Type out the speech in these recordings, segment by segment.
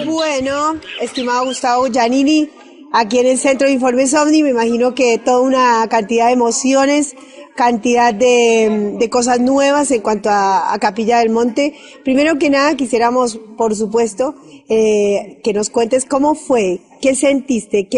Bueno, estimado Gustavo Giannini, aquí en el Centro de Informes OVNI, me imagino que toda una cantidad de emociones, cantidad de cosas nuevas en cuanto a Capilla del Monte. Primero que nada, quisiéramos, por supuesto, que nos cuentes cómo fue, qué sentiste,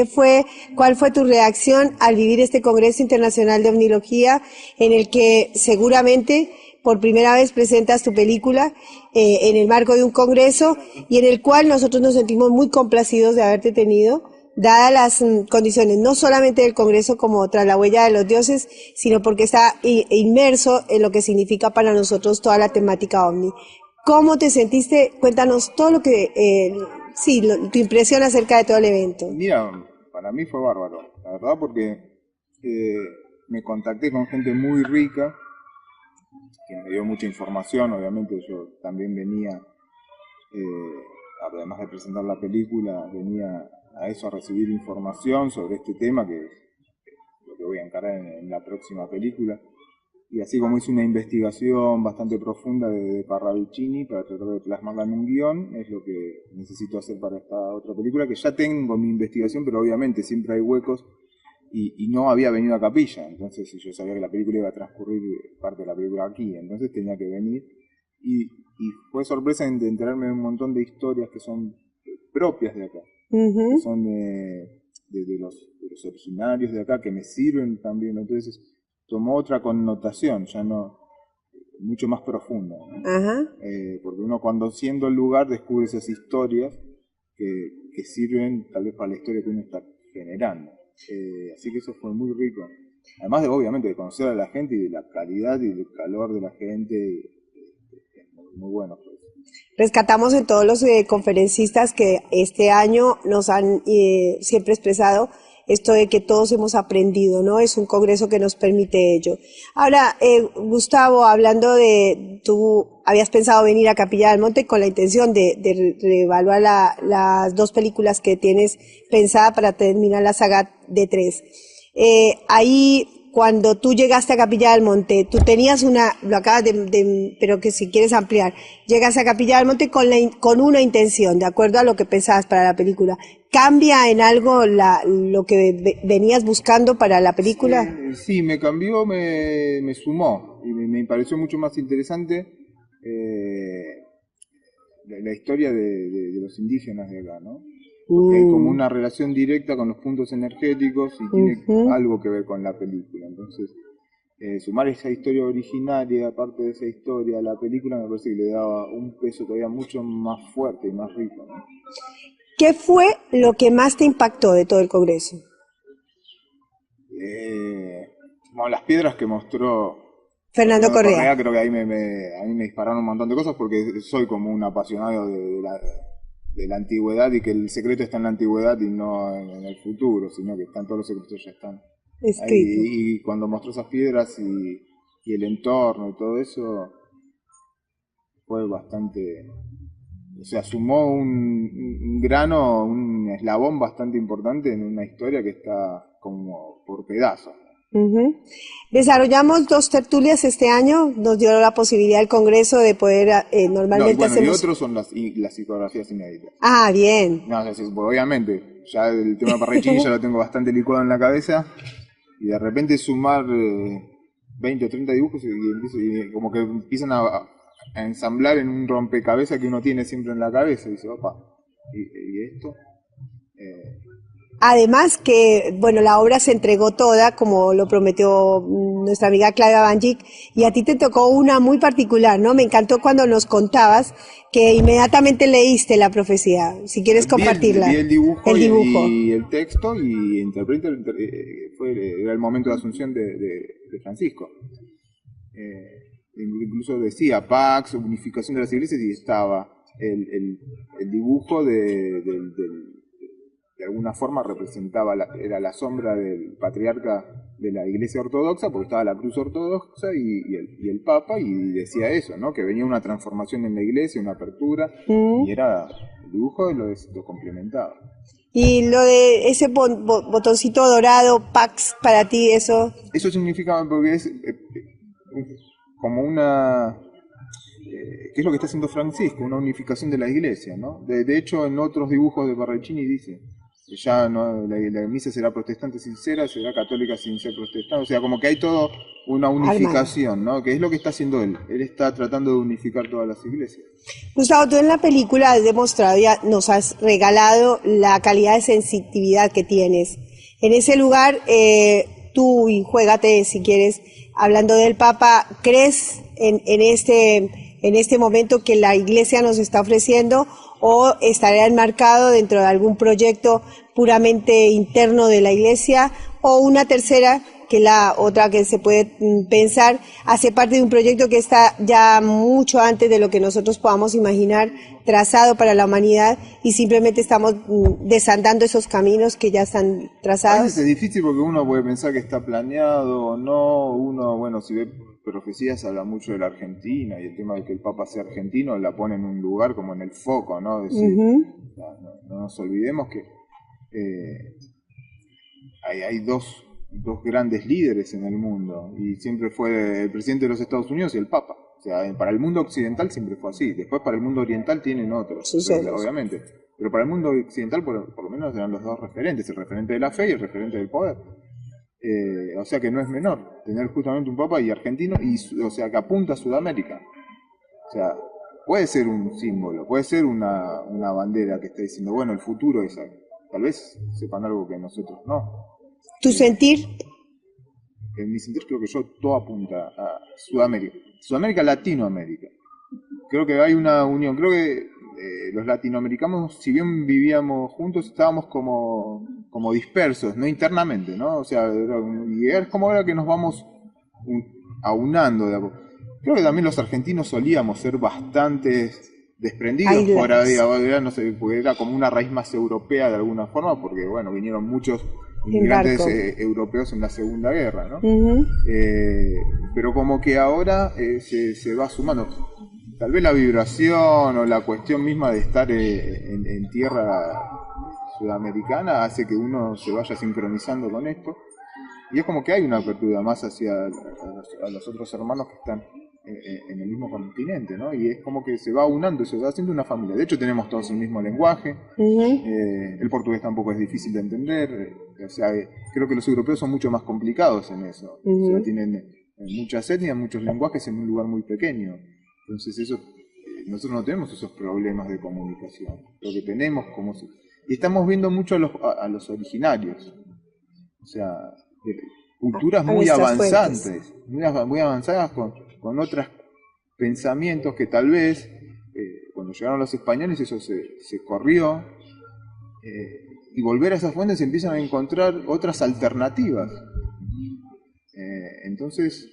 cuál fue tu reacción al vivir este Congreso Internacional de Ovnilogía, en el que seguramente por primera vez presentas tu película en el marco de un congreso y en el cual nosotros nos sentimos muy complacidos de haberte tenido, dadas las condiciones no solamente del congreso como Tras la huella de los dioses, sino porque está inmerso en lo que significa para nosotros toda la temática OVNI. ¿Cómo te sentiste? Cuéntanos todo lo que, tu impresión acerca de todo el evento. Mira, para mí fue bárbaro, la verdad, porque me contacté con gente muy rica, que me dio mucha información. Obviamente yo también venía, además de presentar la película, venía a eso, a recibir información sobre este tema, que es lo que voy a encarar en la próxima película. Y así como hice una investigación bastante profunda de Parravicini para tratar de plasmarla en un guión, es lo que necesito hacer para esta otra película, que ya tengo mi investigación, pero obviamente siempre hay huecos. Y no había venido a Capilla, entonces yo sabía que la película iba a transcurrir parte de la película aquí, entonces tenía que venir. Y fue sorpresa de enterarme de un montón de historias que son propias de acá, que son de los originarios de acá, que me sirven también. Entonces tomó otra connotación, ya no, mucho más profunda, ¿no? Porque uno, cuando siendo el lugar, descubre esas historias que sirven tal vez para la historia que uno está generando. Así que eso fue muy rico. Además de, obviamente, de conocer a la gente y de la calidad y del calor de la gente, es muy bueno. Pues. Rescatamos en todos los conferencistas que este año nos han siempre expresado esto de que todos hemos aprendido, ¿no? Es un congreso que nos permite ello. Ahora, Gustavo, hablando de, tú habías pensado venir a Capilla del Monte con la intención de reevaluar las dos películas que tienes pensada para terminar la saga de 3. Ahí, cuando tú llegaste a Capilla del Monte, tú tenías lo acabas pero que si quieres ampliar, llegas a Capilla del Monte con una intención, de acuerdo a lo que pensabas para la película. ¿Cambia en algo lo que venías buscando para la película? Sí, me cambió, me sumó, y me pareció mucho más interesante la historia de los indígenas de acá, ¿no? Porque hay como una relación directa con los puntos energéticos y tiene algo que ver con la película. Entonces, sumar esa historia originaria, aparte de esa historia, a la película, me parece que le daba un peso todavía mucho más fuerte y más rico, ¿no? ¿Qué fue lo que más te impactó de todo el congreso? Bueno, las piedras que mostró Fernando Correa. Creo que ahí a mí me dispararon un montón de cosas, porque soy como un apasionado de la antigüedad, y que el secreto está en la antigüedad y no en el futuro, sino que todos los secretos ya están escrito. Y cuando mostró esas piedras y el entorno y todo eso, fue bastante... O sea, sumó un grano, un eslabón bastante importante en una historia que está como por pedazos. Desarrollamos 2 tertulias este año, nos dio la posibilidad el Congreso de poder, normalmente bueno, hacemos... y otros son las psicografías inéditas. Ah, bien. No, obviamente, ya el tema de Parravicini ya lo tengo bastante licuado en la cabeza, y de repente sumar 20 o 30 dibujos y como que empiezan a ensamblar en un rompecabezas que uno tiene siempre en la cabeza, y dice, opa, ¿y esto? Además que, bueno, la obra se entregó toda, como lo prometió nuestra amiga Claudia Banjic, y a ti te tocó una muy particular, ¿no? Me encantó cuando nos contabas que inmediatamente leíste la profecía. Si quieres compartirla. Vi el dibujo. Y el texto, y interpreté, era el momento de asunción de Francisco. Incluso decía Pax, unificación de las iglesias, y estaba el dibujo de alguna forma representaba, era la sombra del patriarca de la iglesia ortodoxa, porque estaba la cruz ortodoxa y el papa, y decía eso, ¿no? Que venía una transformación en la iglesia, una apertura, y era el dibujo lo complementaba. Y lo de ese botoncito dorado, Pax, para ti, eso significa, porque es como una que es lo que está haciendo Francisco, una unificación de la iglesia, ¿no? De hecho, en otros dibujos de Parravicini dice que ya no, la misa será protestante sincera, será católica sin ser protestante, o sea, como que hay toda una unificación, ¿no? Que es lo que está haciendo él está tratando de unificar todas las iglesias. Gustavo, tú en la película has demostrado, ya nos has regalado la calidad de sensitividad que tienes. En ese lugar, tú, y juégate si quieres, hablando del Papa, ¿crees en este momento que la Iglesia nos está ofreciendo, o estará enmarcado dentro de algún proyecto puramente interno de la Iglesia, o una tercera, que la otra que se puede pensar, hace parte de un proyecto que está ya mucho antes de lo que nosotros podamos imaginar, trazado para la humanidad, y simplemente estamos desandando esos caminos que ya están trazados? A veces es difícil porque uno puede pensar que está planeado o no. Uno, bueno, si ve profecías, habla mucho de la Argentina, y el tema de que el Papa sea argentino la pone en un lugar como en el foco, ¿no? Decir, no nos olvidemos que hay dos grandes líderes en el mundo, y siempre fue el presidente de los Estados Unidos y el Papa. O sea, para el mundo occidental siempre fue así. Después para el mundo oriental tienen otros, obviamente. Pero para el mundo occidental por lo menos eran los dos referentes, el referente de la fe y el referente del poder. O sea que no es menor tener justamente un Papa y argentino, o sea, que apunta a Sudamérica. O sea, puede ser un símbolo, puede ser una bandera que está diciendo, bueno, el futuro es algo. Tal vez sepan algo que nosotros no. ¿Tu sentir? En mi sentir creo que todo apunta a Sudamérica, Latinoamérica. Creo que hay una unión, creo que los latinoamericanos, si bien vivíamos juntos, estábamos como dispersos, no internamente, ¿no? O sea, y es como ahora que nos vamos aunando de a poco. Creo que también los argentinos solíamos ser bastante desprendidos por ahí, no sé, porque era como una raíz más europea de alguna forma, porque bueno, vinieron muchos inmigrantes europeos en la Segunda Guerra, ¿no? Pero como que ahora se va sumando. Tal vez la vibración o la cuestión misma de estar en tierra sudamericana hace que uno se vaya sincronizando con esto, y es como que hay una apertura más hacia a los otros hermanos que están en el mismo continente, ¿no? Y es como que se va unando, se va haciendo una familia. De hecho tenemos todos el mismo lenguaje, el portugués tampoco es difícil de entender, o sea, creo que los europeos son mucho más complicados en eso, o sea, tienen muchas etnias, muchos lenguajes en un lugar muy pequeño. Entonces eso, nosotros no tenemos esos problemas de comunicación. Lo que tenemos y estamos viendo mucho a los originarios, o sea, de culturas muy avanzadas, muy avanzadas con otros pensamientos que tal vez cuando llegaron los españoles eso se corrió, y volver a esas fuentes empiezan a encontrar otras alternativas. Entonces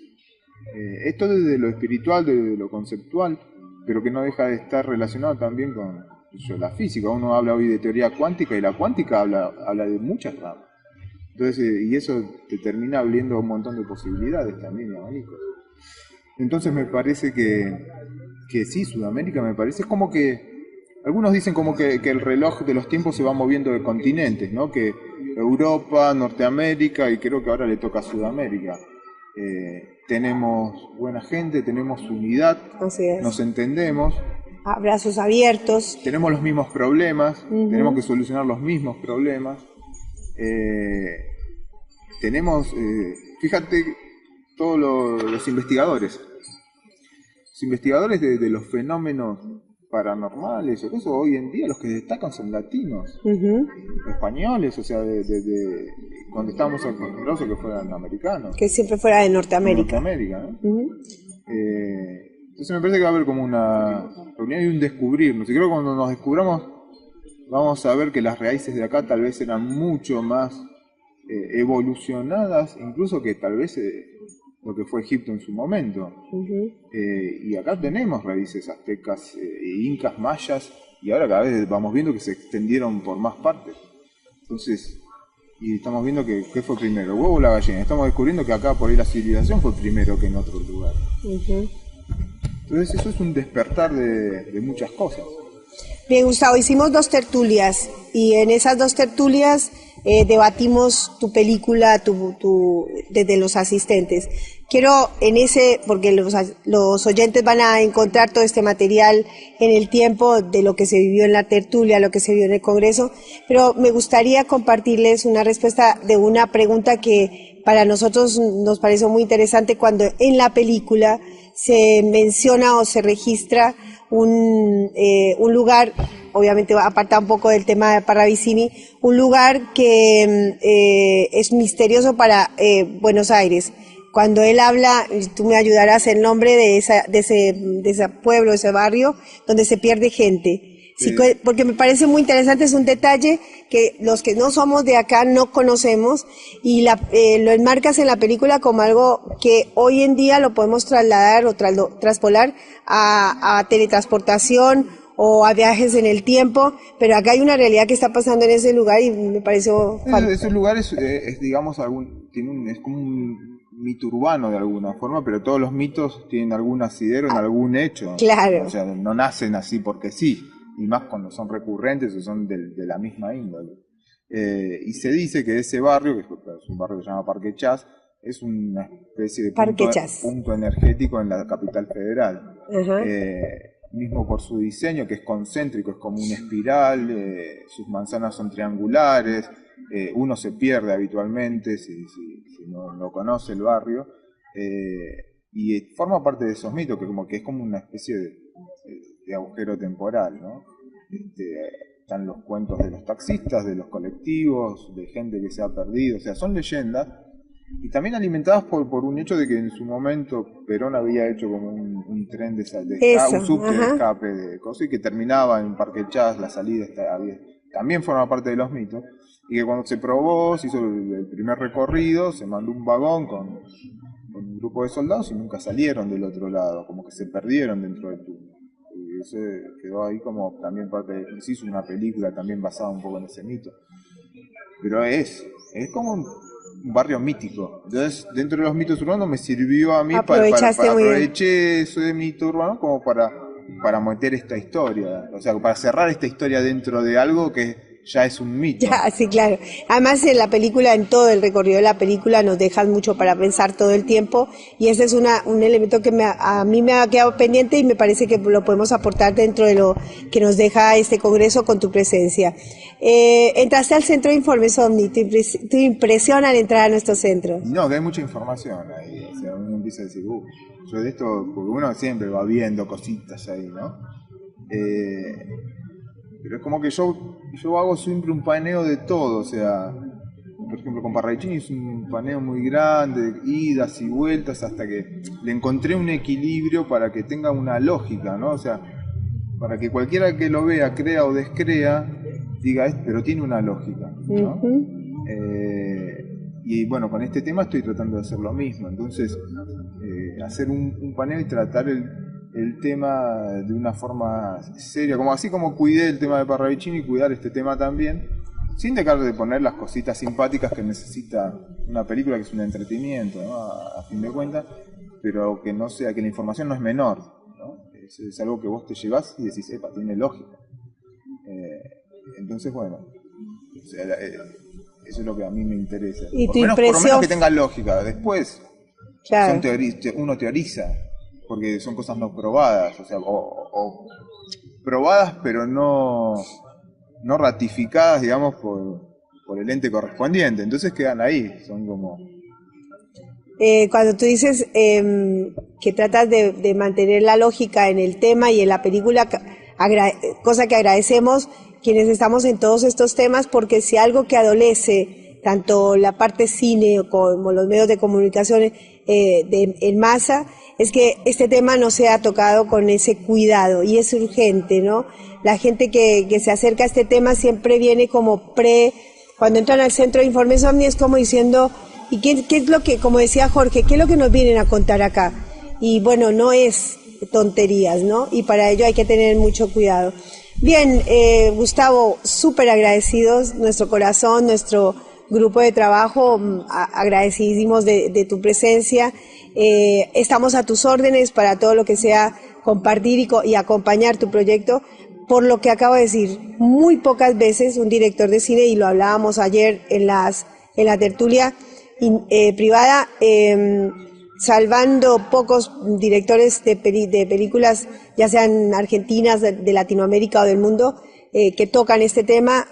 esto desde lo espiritual, desde lo conceptual, pero que no deja de estar relacionado también con la física. Uno habla hoy de teoría cuántica, y la cuántica habla de muchas ramas. Entonces, y eso te termina abriendo un montón de posibilidades también, abanicos. Entonces me parece que sí, Sudamérica me parece, es como que algunos dicen como que el reloj de los tiempos se va moviendo de continentes, ¿no? Que Europa, Norteamérica, y creo que ahora le toca a Sudamérica. Tenemos buena gente, tenemos unidad, nos entendemos, abrazos abiertos, tenemos los mismos problemas, tenemos que solucionar los mismos problemas, tenemos, fíjate, todos los investigadores de los fenómenos paranormales, o eso, hoy en día los que destacan son latinos, españoles, o sea, cuando estábamos acostumbrados que fueran americanos. Que siempre fuera de Norteamérica. ¿no? Entonces me parece que va a haber como una reunión y un descubrirnos. Y creo que cuando nos descubramos vamos a ver que las raíces de acá tal vez eran mucho más evolucionadas, incluso que tal vez lo que fue Egipto en su momento. Y acá tenemos raíces aztecas, incas, mayas, y ahora cada vez vamos viendo que se extendieron por más partes. Entonces, y estamos viendo que ¿qué fue primero? ¿El huevo o la gallina? Estamos descubriendo que acá por ahí la civilización fue primero que en otro lugar. Entonces eso es un despertar de muchas cosas. Bien, Gustavo, hicimos 2 tertulias, y en esas 2 tertulias debatimos tu película desde los asistentes. Quiero porque los oyentes van a encontrar todo este material en el tiempo de lo que se vivió en la tertulia, lo que se vio en el Congreso, pero me gustaría compartirles una respuesta de una pregunta que para nosotros nos pareció muy interesante cuando en la película se menciona o se registra un lugar, obviamente apartado un poco del tema de Parravicini, un lugar que es misterioso para Buenos Aires. Cuando él habla, tú me ayudarás, el nombre de ese pueblo, de ese barrio, donde se pierde gente. Sí, porque me parece muy interesante, es un detalle que los que no somos de acá no conocemos y lo enmarcas en la película como algo que hoy en día lo podemos trasladar o traspolar a teletransportación o a viajes en el tiempo, pero acá hay una realidad que está pasando en ese lugar y me pareció fantástico. Ese lugar es digamos, es como un mito urbano de alguna forma, pero todos los mitos tienen algún asidero en algún hecho. Claro. O sea, no nacen así porque sí, y más cuando son recurrentes o son de la misma índole. Y se dice que ese barrio, que es un barrio que se llama Parque Chas, es una especie de punto energético en la capital federal. Uh-huh. Mismo por su diseño, que es concéntrico, es como una espiral, sus manzanas son triangulares, uno se pierde habitualmente si no lo conoce el barrio, y forma parte de esos mitos, que es como una especie de agujero temporal, ¿no? Están los cuentos de los taxistas, de los colectivos, de gente que se ha perdido, o sea, son leyendas, y también alimentadas por un hecho de que en su momento Perón había hecho como un tren de escape, un subte de escape de cosas, y que terminaba en Parque Chas, la salida también forma parte de los mitos, y que cuando se probó, se hizo el primer recorrido, se mandó un vagón con un grupo de soldados y nunca salieron del otro lado, como que se perdieron dentro del túnel. Y eso quedó ahí como también parte de... Se hizo una película también basada un poco en ese mito. Pero es como un barrio mítico. Entonces, dentro de los mitos urbanos me sirvió a mí aproveché eso de mito urbano como para meter esta historia. O sea, para cerrar esta historia dentro de algo que ya es un mito. Ya, sí, claro. Además, en la película, en todo el recorrido de la película, nos dejan mucho para pensar todo el tiempo, y ese es un elemento que a mí me ha quedado pendiente y me parece que lo podemos aportar dentro de lo que nos deja este congreso con tu presencia. Entraste al Centro de Informes OVNI, ¿te impresiona al entrar a nuestro centro? No, que hay mucha información ahí, o sea, uno empieza a decir, yo de esto, porque uno siempre va viendo cositas ahí, ¿no? Pero es como que yo hago siempre un paneo de todo, o sea, por ejemplo con Parravicini es un paneo muy grande, idas y vueltas, hasta que le encontré un equilibrio para que tenga una lógica, ¿no? O sea, para que cualquiera que lo vea, crea o descrea, diga, pero tiene una lógica, ¿no? Uh-huh. Y bueno, con este tema estoy tratando de hacer lo mismo, entonces hacer un paneo y tratar el tema de una forma seria, así como cuidé el tema de Parravicini, cuidar este tema también, sin dejar de poner las cositas simpáticas que necesita una película, que es un entretenimiento, ¿no? A fin de cuentas, pero que no sea, que la información no es menor, ¿no? Es algo que vos te llevás y decís, tiene lógica. Entonces, bueno, o sea, eso es lo que a mí me interesa. ¿Y por lo menos que tenga lógica. Después, claro, uno teoriza, porque son cosas no probadas, o sea, o probadas pero no ratificadas, digamos, por el ente correspondiente, entonces quedan ahí, son como... Cuando tú dices que tratas de mantener la lógica en el tema y en la película, cosa que agradecemos quienes estamos en todos estos temas, porque si algo que adolece tanto la parte cine como los medios de comunicación en masa, es que este tema no sea tocado con ese cuidado, y es urgente, ¿no? La gente que se acerca a este tema siempre viene como cuando entran al Centro de Informes OVNI es como diciendo, ¿y qué es lo que, como decía Jorge, qué es lo que nos vienen a contar acá? Y bueno, no es tonterías, ¿no? Y para ello hay que tener mucho cuidado. Bien, Gustavo, súper agradecidos, nuestro corazón, nuestro grupo de trabajo, agradecidísimos de tu presencia. Estamos a tus órdenes para todo lo que sea compartir y acompañar tu proyecto, por lo que acabo de decir, muy pocas veces un director de cine, y lo hablábamos ayer en la tertulia privada, salvando pocos directores de películas, ya sean argentinas, de Latinoamérica o del mundo, que tocan este tema,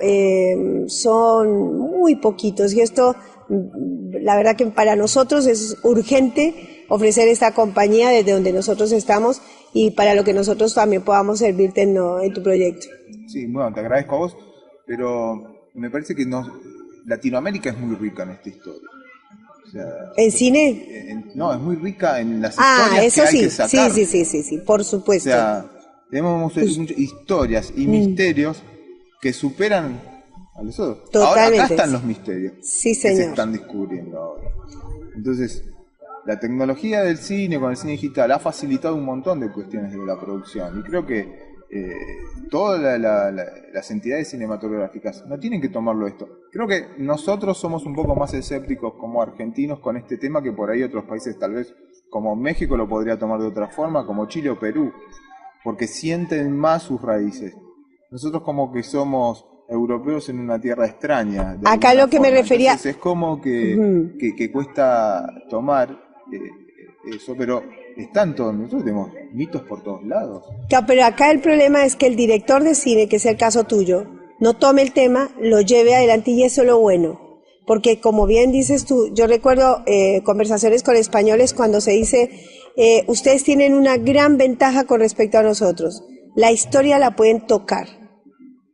son muy poquitos, y esto, la verdad que para nosotros es urgente ofrecer esta compañía desde donde nosotros estamos y para lo que nosotros también podamos servirte en tu proyecto. Sí, bueno, te agradezco a vos, pero me parece que Latinoamérica es muy rica en esta historia. O sea, ¿En cine? No, es muy rica en las historias eso que hay sí, que sacar. Sí, por supuesto. O sea, tenemos historias y misterios que superan a los otros. Totalmente. Ahora acá están los misterios sí, señor. que se están descubriendo ahora. Entonces, la tecnología del cine con el cine digital ha facilitado un montón de cuestiones de la producción y creo que todas las entidades cinematográficas no tienen que tomarlo esto. Creo que nosotros somos un poco más escépticos como argentinos con este tema que por ahí otros países tal vez como México lo podría tomar de otra forma, como Chile o Perú, porque sienten más sus raíces. Nosotros como que somos europeos en una tierra extraña. Acá lo que forma. Me refería... Entonces, es como que cuesta tomar eso, pero están todos, nosotros tenemos mitos por todos lados. Claro, pero acá el problema es que el director de cine, que es el caso tuyo, no tome el tema, lo lleve adelante, y eso es lo bueno. Porque como bien dices tú, yo recuerdo conversaciones con españoles cuando se dice, ustedes tienen una gran ventaja con respecto a nosotros, la historia la pueden tocar.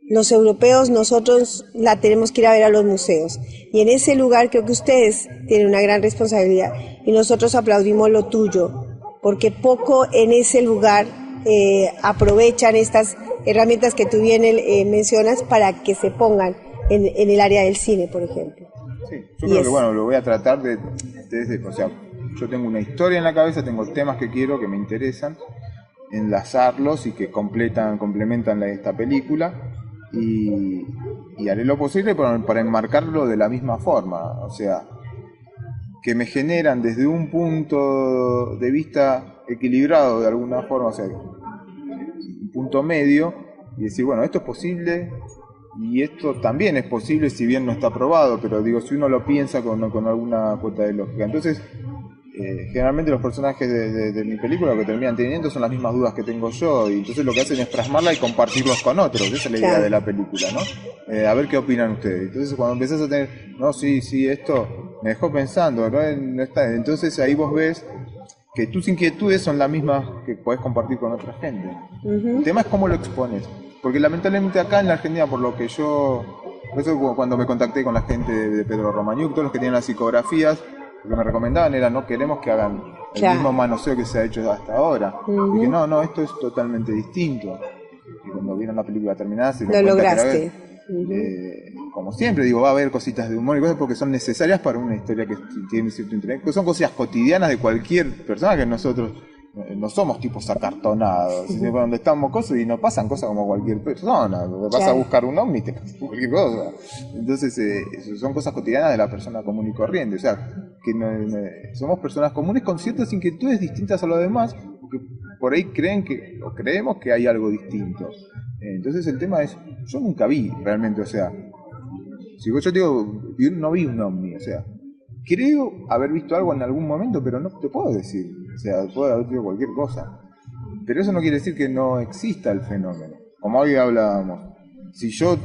Los europeos, nosotros la tenemos que ir a ver a los museos. Y en ese lugar creo que ustedes tienen una gran responsabilidad. Y nosotros aplaudimos lo tuyo, porque poco en ese lugar aprovechan estas herramientas que tú bien mencionas para que se pongan en el área del cine, por ejemplo. Sí, yo creo que bueno, lo voy a tratar o sea, yo tengo una historia en la cabeza, tengo temas que quiero, que me interesan, enlazarlos y que complementan esta película. Y haré lo posible para enmarcarlo de la misma forma, o sea, que me generan desde un punto de vista equilibrado de alguna forma, o sea, un punto medio, y decir, bueno, esto es posible y esto también es posible si bien no está probado, pero digo, si uno lo piensa con alguna cuota de lógica. Entonces, generalmente los personajes de mi película lo que terminan teniendo son las mismas dudas que tengo yo, y entonces lo que hacen es plasmarla y compartirlos con otros. Esa es la idea de la película, ¿no? A ver qué opinan ustedes. Entonces cuando empezás a tener, no, sí, esto me dejó pensando, no está. Entonces ahí vos ves que tus inquietudes son las mismas que podés compartir con otra gente. El tema es cómo lo expones, porque lamentablemente acá en la Argentina, por lo que por eso cuando me contacté con la gente de Pedro Romagnuk, todos los que tienen las psicografías, lo que me recomendaban era, no queremos que hagan el mismo manoseo que se ha hecho hasta ahora. Y que no, esto es totalmente distinto. Y cuando vieron la película terminada se lo lograste. Como siempre, digo, va a haber cositas de humor y cosas porque son necesarias para una historia que tiene cierto interés. Son cosas cotidianas de cualquier persona que nosotros no somos tipos acartonados. Donde estamos cosas y nos pasan cosas como cualquier persona. Vas a buscar un ovni, te pasa cualquier cosa. Entonces, son cosas cotidianas de la persona común y corriente. O sea, que somos personas comunes con ciertas inquietudes distintas a los demás, porque por ahí creemos que hay algo distinto. Entonces, el tema es, yo nunca vi realmente, o sea, si yo digo, yo no vi un ovni, o sea, creo haber visto algo en algún momento, pero no te puedo decir. O sea, puedo haber visto cualquier cosa. Pero eso no quiere decir que no exista el fenómeno. Como hoy hablábamos. Si yo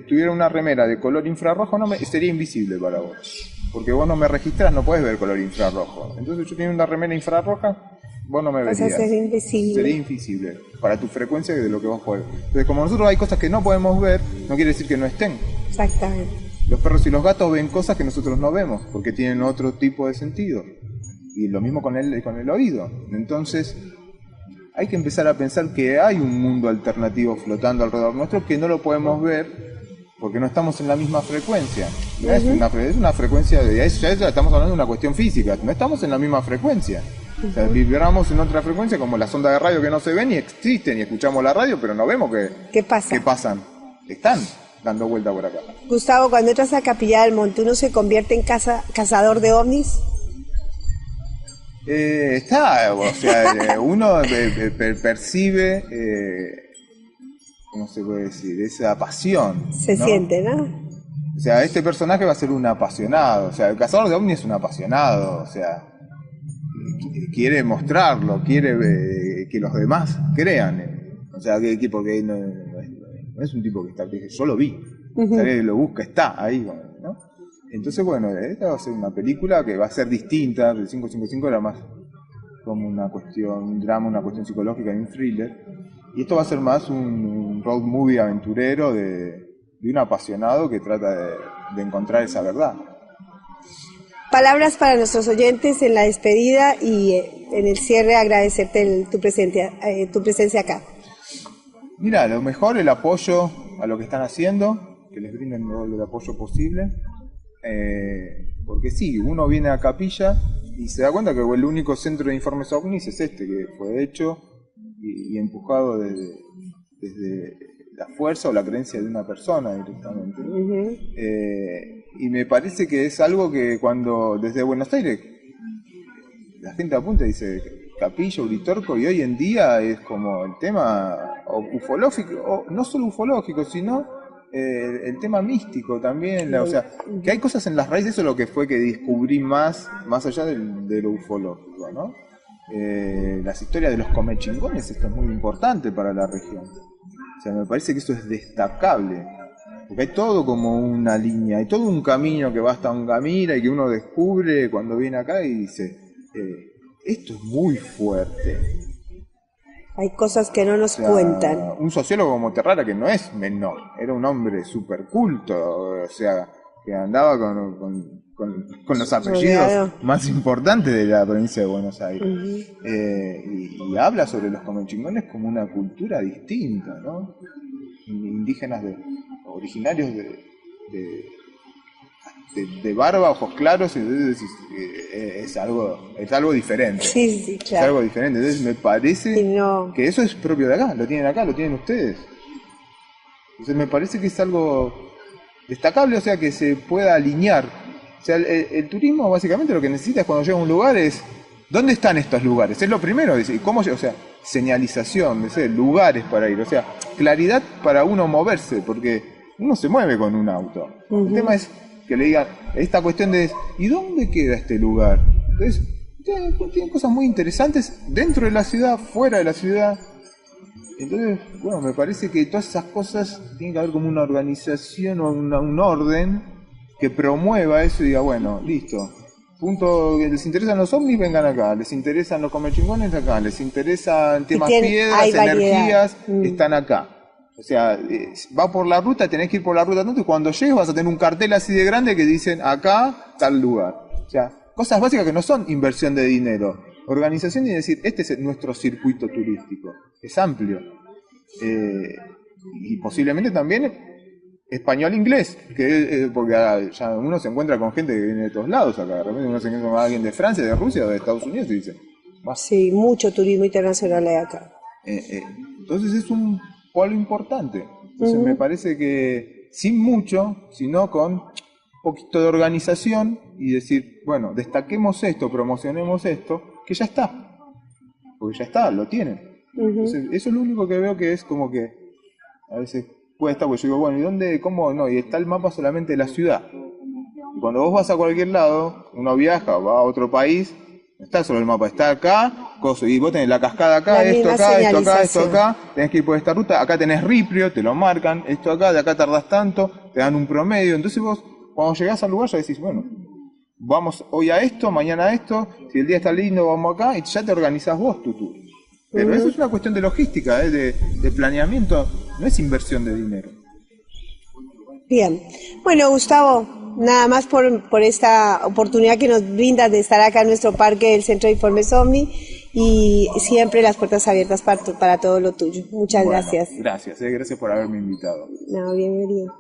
tuviera una remera de color infrarrojo, sería invisible para vos. Porque vos no me registrás, no podés ver color infrarrojo. Entonces yo tengo una remera infrarroja, vos no me verías. Vas a ser invisible. Sería invisible para tu frecuencia de lo que vos podés. Entonces, como nosotros hay cosas que no podemos ver, no quiere decir que no estén. Exactamente. Los perros y los gatos ven cosas que nosotros no vemos, porque tienen otro tipo de sentido. Y lo mismo con el oído. Entonces, hay que empezar a pensar que hay un mundo alternativo flotando alrededor nuestro que no lo podemos ver porque no estamos en la misma frecuencia. No es una frecuencia ya estamos hablando de una cuestión física. No estamos en la misma frecuencia. O sea, vibramos en otra frecuencia, como las ondas de radio que no se ven y existen, y escuchamos la radio, pero no vemos qué pasan. Están dando vuelta por acá. Gustavo, cuando entras a Capilla del Monte, ¿uno se convierte en cazador de ovnis? O sea, uno percibe ¿cómo se puede decir? Esa pasión. Se ¿no? siente, ¿no? O sea, este personaje va a ser un apasionado. O sea, el cazador de ovnis es un apasionado. O sea, quiere mostrarlo, quiere que los demás crean. O sea, porque no es un tipo que está, que yo lo vi. O sea, que lo busca, está ahí, ¿no? Entonces, bueno, esta va a ser una película que va a ser distinta. El 555 era más como una cuestión, un drama, una cuestión psicológica y un thriller. Y esto va a ser más un road movie aventurero de un apasionado que trata de encontrar esa verdad. Palabras para nuestros oyentes en la despedida y en el cierre, agradecerte tu presencia acá. Mira, a lo mejor el apoyo a lo que están haciendo, que les brinden todo el apoyo posible, porque sí, uno viene a Capilla y se da cuenta que el único centro de informes ovnis es este, que fue hecho y empujado desde la fuerza o la creencia de una persona directamente. Y me parece que es algo que cuando desde Buenos Aires la gente apunta y dice Capilla, Uritorco, y hoy en día es como el tema ufológico, o no solo ufológico, sino el tema místico también, o sea, que hay cosas en las raíces, eso es lo que fue que descubrí más allá de lo ufológico, ¿no? Las historias de los comechingones, esto es muy importante para la región. O sea, me parece que eso es destacable, porque hay todo como una línea, hay todo un camino que va hasta Ongamira y que uno descubre cuando viene acá y dice, esto es muy fuerte. Hay cosas que no nos cuentan. Un sociólogo como Terrara, que no es menor, era un hombre súper culto, o sea, que andaba con los apellidos más importantes de la provincia de Buenos Aires. Y habla sobre los comechingones como una cultura distinta, ¿no? Indígenas originarios de barba, ojos claros, entonces es algo diferente. Sí, claro. Es algo diferente. Entonces me parece que eso es propio de acá, lo tienen ustedes. Entonces me parece que es algo destacable, o sea, que se pueda alinear. O sea, el turismo básicamente lo que necesita es cuando llega a un lugar es ¿dónde están estos lugares? Es lo primero, ¿cómo? O sea, señalización, lugares para ir, o sea, claridad para uno moverse, porque uno se mueve con un auto. El tema es que le digan esta cuestión de ¿y dónde queda este lugar? Entonces, tienen cosas muy interesantes dentro de la ciudad, fuera de la ciudad. Entonces, bueno, me parece que todas esas cosas tienen que haber como una organización o un orden que promueva eso y diga, bueno, listo. Punto, les interesan los ovnis, vengan acá. Les interesan los comechingones, acá. Les interesan temas piedras, energías, están acá. O sea, va por la ruta, tenés que ir por la ruta tanto, y cuando llegues vas a tener un cartel así de grande que dicen acá, tal lugar. O sea, cosas básicas que no son inversión de dinero. Organización y decir, este es nuestro circuito turístico. Es amplio. Y posiblemente también español-inglés, porque ya uno se encuentra con gente que viene de todos lados acá. De repente uno se encuentra con alguien de Francia, de Rusia o de Estados Unidos y dice... Sí, mucho turismo internacional hay acá. Entonces es un polo importante. Entonces me parece que sin mucho, sino con un poquito de organización y decir, bueno, destaquemos esto, promocionemos esto, que ya está. Porque ya está, lo tienen. Entonces, eso es lo único que veo que es como que a veces puede estar, porque yo digo, bueno, ¿y dónde, cómo? No, y está el mapa solamente de la ciudad. Y cuando vos vas a cualquier lado, uno viaja, va a otro país, no está solo el mapa, está acá, y vos tenés la cascada acá, esto acá, tenés que ir por esta ruta, acá tenés Riprio, te lo marcan, esto acá, de acá tardás tanto, te dan un promedio, entonces vos, cuando llegás al lugar ya decís, bueno, vamos hoy a esto, mañana a esto, si el día está lindo vamos acá, y ya te organizás vos tu tour. Pero eso es una cuestión de logística, de planeamiento, no es inversión de dinero. Bien. Bueno, Gustavo, nada más por esta oportunidad que nos brindas de estar acá en nuestro parque del Centro de Informes OVNI y siempre las puertas abiertas para todo lo tuyo. Muchas gracias. Gracias por haberme invitado. No, bienvenido.